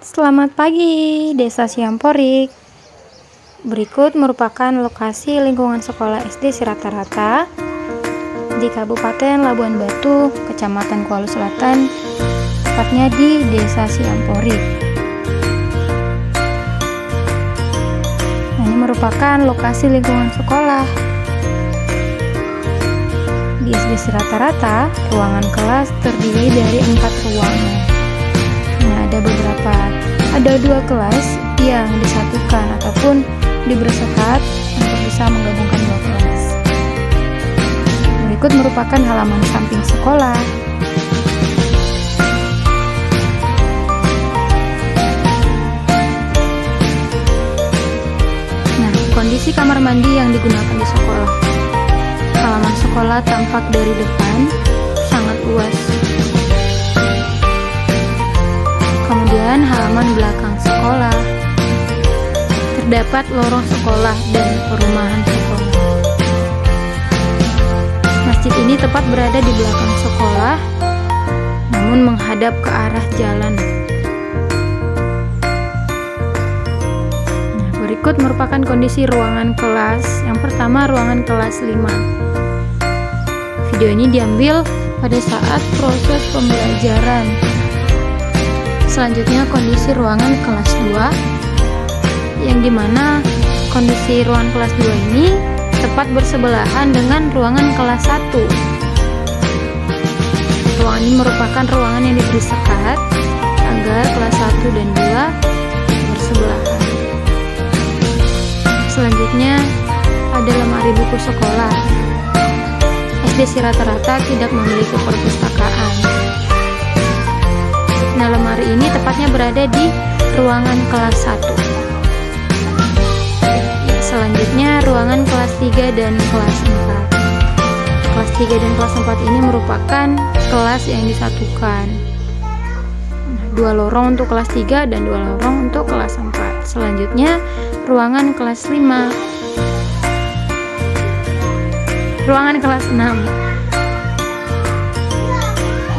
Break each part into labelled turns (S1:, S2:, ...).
S1: Selamat pagi, Desa Siamporik. Berikut merupakan lokasi lingkungan sekolah SD Sirata-Rata di Kabupaten Labuan Batu, Kecamatan Kuala Selatan, tepatnya di Desa Siamporik. Ini merupakan lokasi lingkungan sekolah. Di SD Sirata-Rata, ruangan kelas terdiri dari 4 ruangan. Ada 2 kelas yang disatukan ataupun diberi sekat untuk bisa menggabungkan 2 kelas. Berikut merupakan halaman samping sekolah. Nah, kondisi kamar mandi yang digunakan di sekolah. Halaman sekolah tampak dari depan sangat luas. Kemudian halaman belakang sekolah terdapat lorong sekolah dan perumahan sekolah. Masjid ini tepat berada di belakang sekolah, namun menghadap ke arah jalan. Nah, berikut merupakan kondisi ruangan kelas. Yang pertama, ruangan kelas 5. Video ini diambil pada saat proses pembelajaran. Selanjutnya kondisi ruangan kelas 2, yang dimana kondisi ruangan kelas 2 ini tepat bersebelahan dengan ruangan kelas 1. Ruangan ini merupakan ruangan yang diberi sekat agar kelas 1 dan 2 bersebelahan. Selanjutnya ada lemari buku sekolah. SD Sirata-Rata tidak memiliki perpustakaan. Nah, lemari ini tepatnya berada di ruangan kelas 1. Selanjutnya ruangan kelas 3 dan kelas 4. Kelas 3 dan kelas 4 ini merupakan kelas yang disatukan. Nah, 2 lorong untuk kelas 3 dan 2 lorong untuk kelas 4. Selanjutnya ruangan kelas 5. Ruangan kelas 6.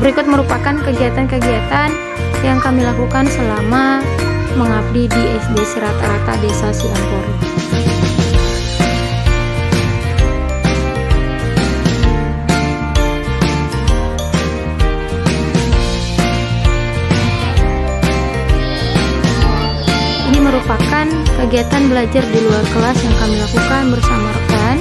S1: Berikut merupakan kegiatan-kegiatan yang kami lakukan selama mengabdi di SD Sirata-Rata Desa Siamporik. Ini merupakan kegiatan belajar di luar kelas yang kami lakukan bersama rekan.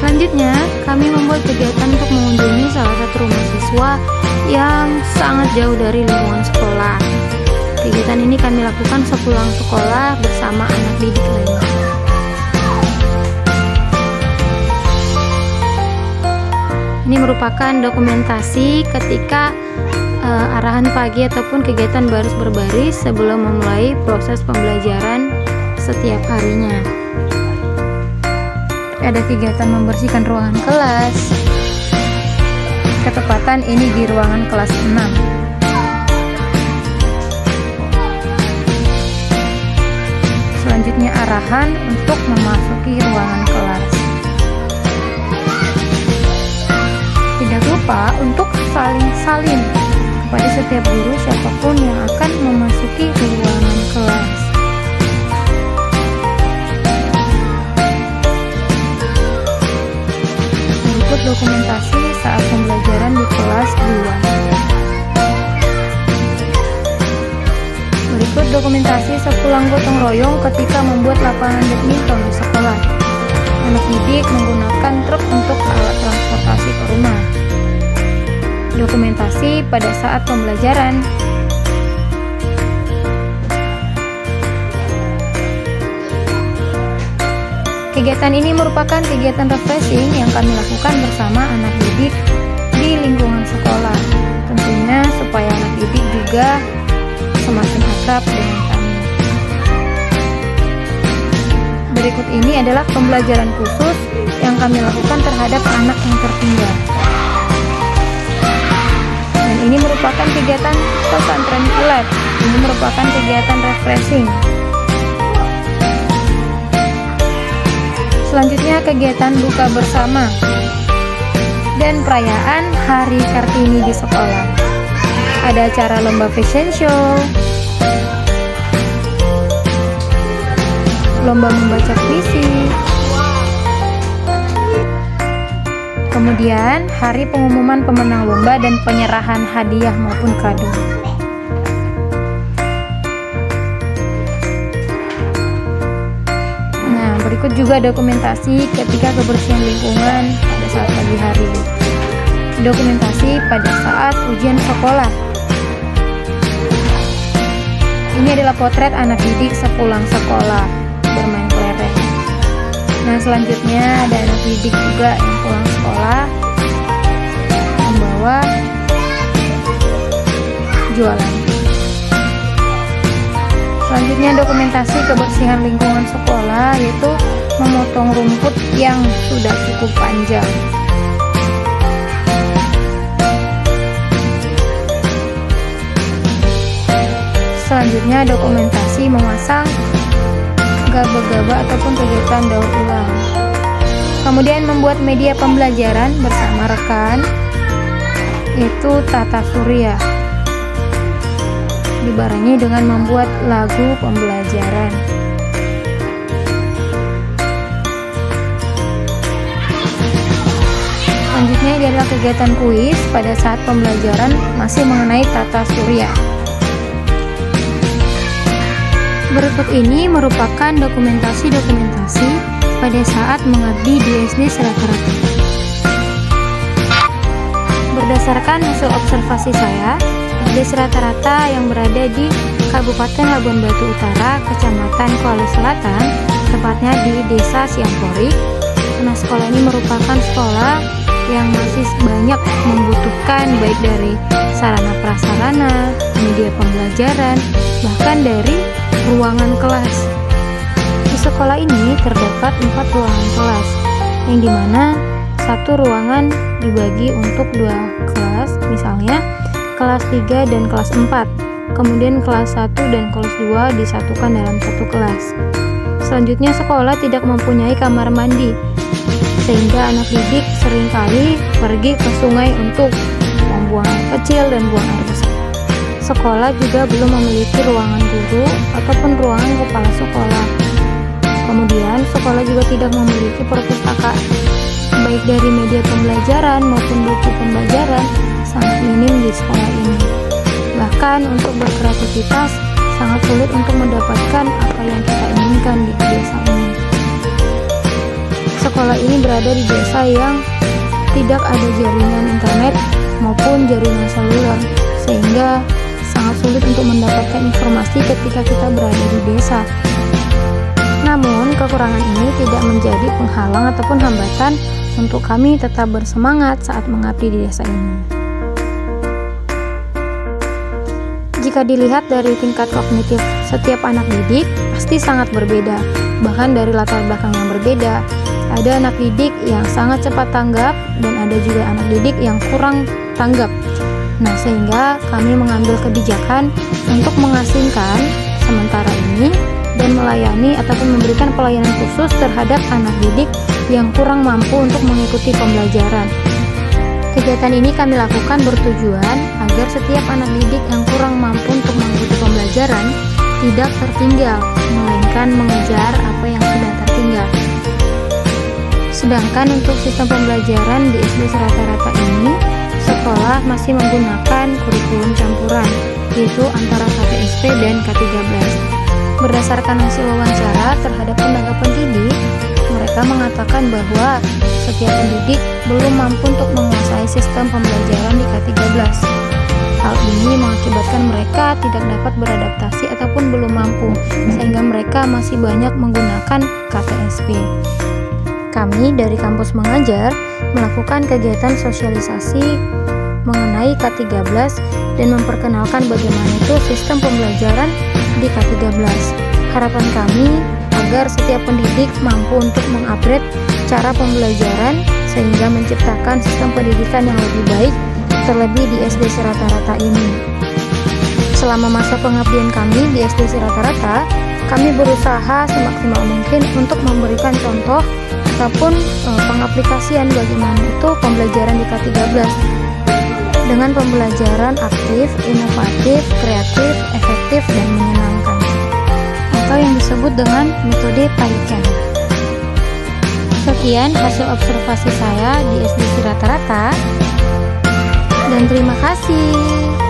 S1: Selanjutnya, kami membuat kegiatan untuk mengunjungi salah satu rumah siswa yang sangat jauh dari lingkungan sekolah. Kegiatan ini kami lakukan sepulang sekolah bersama anak didik lainnya. Ini merupakan dokumentasi ketika arahan pagi ataupun kegiatan baris berbaris sebelum memulai proses pembelajaran setiap harinya. Ada kegiatan membersihkan ruangan kelas. Ketepatan ini di ruangan kelas 6. Selanjutnya arahan untuk memasuki ruangan kelas. Tidak lupa untuk saling salin kepada setiap guru siapapun yang akan memasuki ruangan kelas. Dokumentasi saat pembelajaran di kelas 2. Berikut dokumentasi sepulang gotong royong ketika membuat lapangan badminton di sekolah. Anak didik menggunakan truk untuk alat transportasi ke rumah. Dokumentasi pada saat pembelajaran. Kegiatan ini merupakan kegiatan refreshing yang kami lakukan bersama anak didik di lingkungan sekolah. Tentunya supaya anak didik juga semakin akrab dengan kami. Berikut ini adalah pembelajaran khusus yang kami lakukan terhadap anak yang tertinggal. Dan ini merupakan kegiatan pesantren kilat. Ini merupakan kegiatan refreshing. Selanjutnya kegiatan buka bersama dan perayaan Hari Kartini di sekolah. Ada acara lomba fashion show, lomba membaca puisi, kemudian hari pengumuman pemenang lomba dan penyerahan hadiah maupun kado. Nah, berikut juga dokumentasi ketika kebersihan lingkungan pada saat pagi hari. Dokumentasi pada saat ujian sekolah. Ini adalah potret anak didik sepulang sekolah bermain kelereng. Nah, selanjutnya ada anak didik juga yang pulang sekolah membawa jualan. Selanjutnya dokumentasi kebersihan lingkungan sekolah, yaitu memotong rumput yang sudah cukup panjang. Selanjutnya dokumentasi memasang gaba-gaba ataupun kegiatan daur ulang. Kemudian membuat media pembelajaran bersama rekan, yaitu tata surya, dibarengi dengan membuat lagu pembelajaran. Selanjutnya ini adalah kegiatan kuis pada saat pembelajaran masih mengenai tata surya. Berikut ini merupakan dokumentasi pada saat mengabdi di SD Seratarata. Berdasarkan hasil observasi saya, SD Seratarata yang berada di Kabupaten Labuan Batu Utara, Kecamatan Kuala Selatan, tepatnya di Desa Siampori. Nah, sekolah ini merupakan sekolah yang masih banyak membutuhkan baik dari sarana prasarana, media pembelajaran, bahkan dari ruangan kelas. Di sekolah ini terdapat 4 ruangan kelas, yang dimana satu ruangan dibagi untuk 2 kelas, misalnya kelas 3 dan kelas 4. Kemudian kelas 1 dan kelas 2 disatukan dalam satu kelas. Selanjutnya sekolah tidak mempunyai kamar mandi, sehingga anak didik seringkali pergi ke sungai untuk membuang air kecil dan buang air besar. Sekolah juga belum memiliki ruangan guru ataupun ruangan kepala sekolah. Kemudian sekolah juga tidak memiliki perpustakaan, baik dari media pembelajaran maupun buku pembelajaran sangat minim di sekolah ini. Bahkan untuk berkreativitas sangat sulit untuk mendapatkan apa yang kita inginkan di desa ini. Sekolah ini berada di desa yang tidak ada jaringan internet maupun jaringan seluler, sehingga sangat sulit untuk mendapatkan informasi ketika kita berada di desa. Namun, kekurangan ini tidak menjadi penghalang ataupun hambatan untuk kami tetap bersemangat saat mengabdi di desa ini. Jika dilihat dari tingkat kognitif setiap anak didik, pasti sangat berbeda. Bahkan dari latar belakang yang berbeda, ada anak didik yang sangat cepat tanggap dan ada juga anak didik yang kurang tanggap. Nah, sehingga kami mengambil kebijakan untuk mengasingkan sementara ini dan melayani ataupun memberikan pelayanan khusus terhadap anak didik yang kurang mampu untuk mengikuti pembelajaran. Kegiatan ini kami lakukan bertujuan agar setiap anak didik yang kurang mampu untuk mengikuti pembelajaran tidak tertinggal, melainkan mengejar apa yang sudah tertinggal. Sedangkan untuk sistem pembelajaran di SD Seratarata ini, sekolah masih menggunakan kurikulum campuran, yaitu antara KTSP dan K13. Berdasarkan hasil wawancara terhadap tenaga pendidik, mereka mengatakan bahwa setiap pendidik belum mampu untuk menguasai sistem pembelajaran di K13. Hal ini mengakibatkan mereka tidak dapat beradaptasi ataupun belum mampu, sehingga mereka masih banyak menggunakan KTSP. Kami dari kampus mengajar melakukan kegiatan sosialisasi mengenai K13 dan memperkenalkan bagaimana itu sistem pembelajaran di K13. Harapan kami agar setiap pendidik mampu untuk mengupgrade cara pembelajaran sehingga menciptakan sistem pendidikan yang lebih baik, terlebih di SD Seratarata ini. Selama masa pengabdian kami di SD Seratarata, kami berusaha semaksimal mungkin untuk memberikan contoh ataupun pengaplikasian bagaimana itu pembelajaran di K13 dengan pembelajaran aktif, inovatif, kreatif, efektif, dan menyenangkan, atau yang disebut dengan metode Taiken. Sekian hasil observasi saya di SDC rata-rata, dan terima kasih.